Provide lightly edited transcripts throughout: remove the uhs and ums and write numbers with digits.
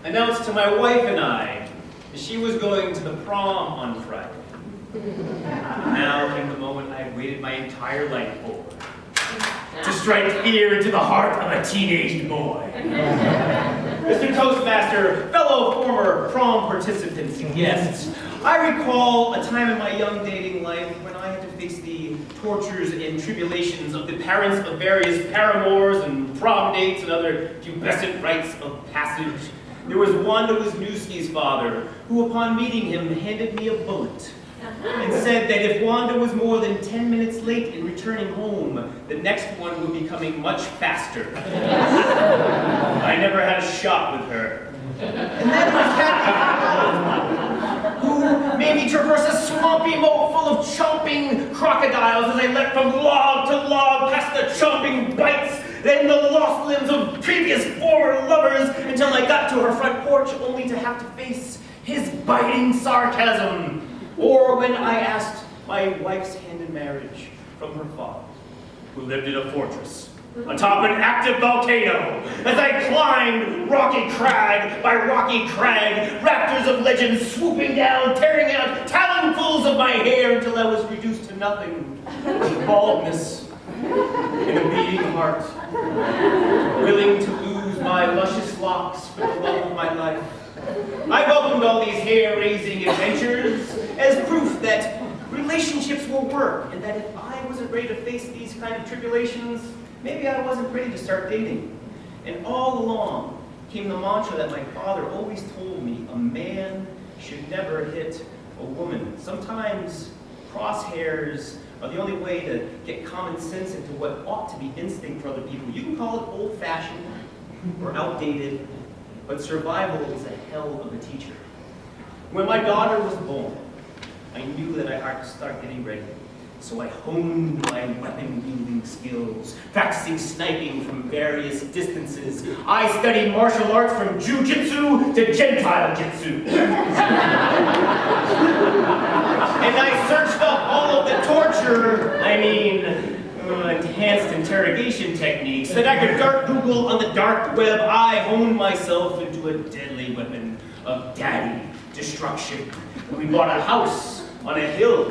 announced to my wife and I that she was going to the prom on Friday. Now came the moment I had waited my entire life for, to strike fear into the heart of a teenage boy. Mr. Toastmaster, fellow former prom participants and guests, I recall a time in my young dating life when I had to face the tortures and tribulations of the parents of various paramours and prom dates and other pubescent rites of passage. There was Wanda Wisniewski's father, who upon meeting him handed me a bullet and said that if Wanda was more than 10 minutes late in returning home, the next one would be coming much faster. I never had a shot with her. And then there was Kathy, who made me traverse a swampy moat full of chomping crocodiles as I leapt from log to log past the chomping bites and the lost limbs of previous former lovers until I got to her front porch only to have to face his biting sarcasm. Or when I asked my wife's hand in marriage from her father, who lived in a fortress atop an active volcano, as I climbed rocky crag by rocky crag, raptors of legend swooping down, tearing out talonfuls of my hair until I was reduced to nothing, baldness and a beating heart, willing to lose my luscious locks for the love of my life. I welcomed all these hair-raising adventures as proof that relationships will work, and that if I wasn't ready to face these kind of tribulations, maybe I wasn't ready to start dating. And all along came the mantra that my father always told me: a man should never hit a woman. Sometimes crosshairs are the only way to get common sense into what ought to be instinct for other people. You can call it old-fashioned or outdated, but survival is a hell of a teacher. When my daughter was born, I knew that I had to start getting ready. So I honed my weapon-wielding skills, practicing sniping from various distances. I studied martial arts from Jiu-Jitsu to Gentile Jitsu. And I searched up all of the torture, enhanced interrogation techniques that I could dart Google on the dark web. I honed myself into a deadly weapon of daddy destruction. We bought a house on a hill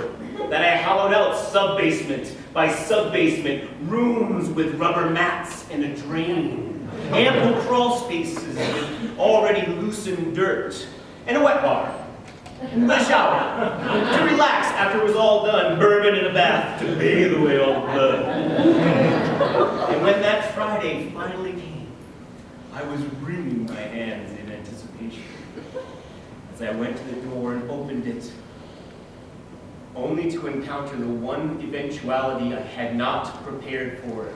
that I hollowed out sub-basement by sub-basement, rooms with rubber mats and a drain, ample crawl spaces with already loosened dirt, and a wet bar, a shower, to relax after it was all done, bourbon in a bath to bathe away all the blood. And when that Friday finally came, I was wringing my hands in anticipation as I went to the door and opened it, only to encounter the one eventuality I had not prepared for.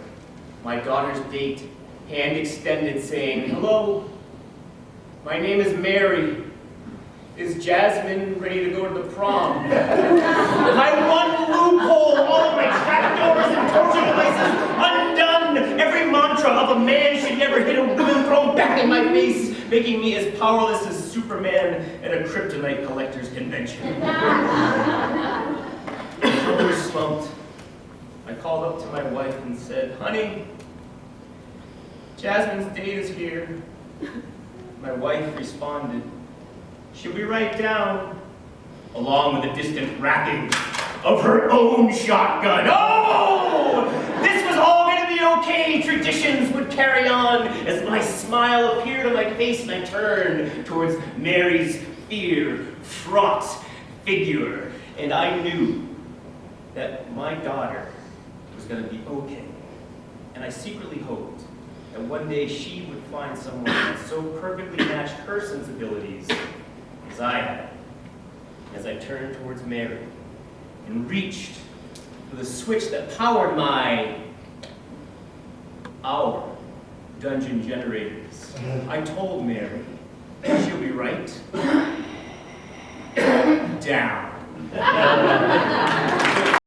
My daughter's date, hand extended, saying, "Hello, my name is Mary. Is Jasmine ready to go to the prom?" My one loophole, all of my trapdoors and torture devices undone. Every mantra of a man should never hit a woman thrown back in my face, making me as powerless as Superman at a kryptonite collector's convention. My shoulders slumped. I called up to my wife and said, "Honey, Jasmine's date is here." My wife responded, "She'll be right down," along with a distant racking of her own shotgun. Oh! This was all going to be okay. Traditions would carry on as my smile appeared on my face and I turned towards Mary's fear-fraught figure. And I knew that my daughter was going to be okay. And I secretly hoped that one day she would find someone that so perfectly matched her sensibilities as I had, as I turned towards Mary and reached for the switch that powered our dungeon generators. I told Mary she'll be right down.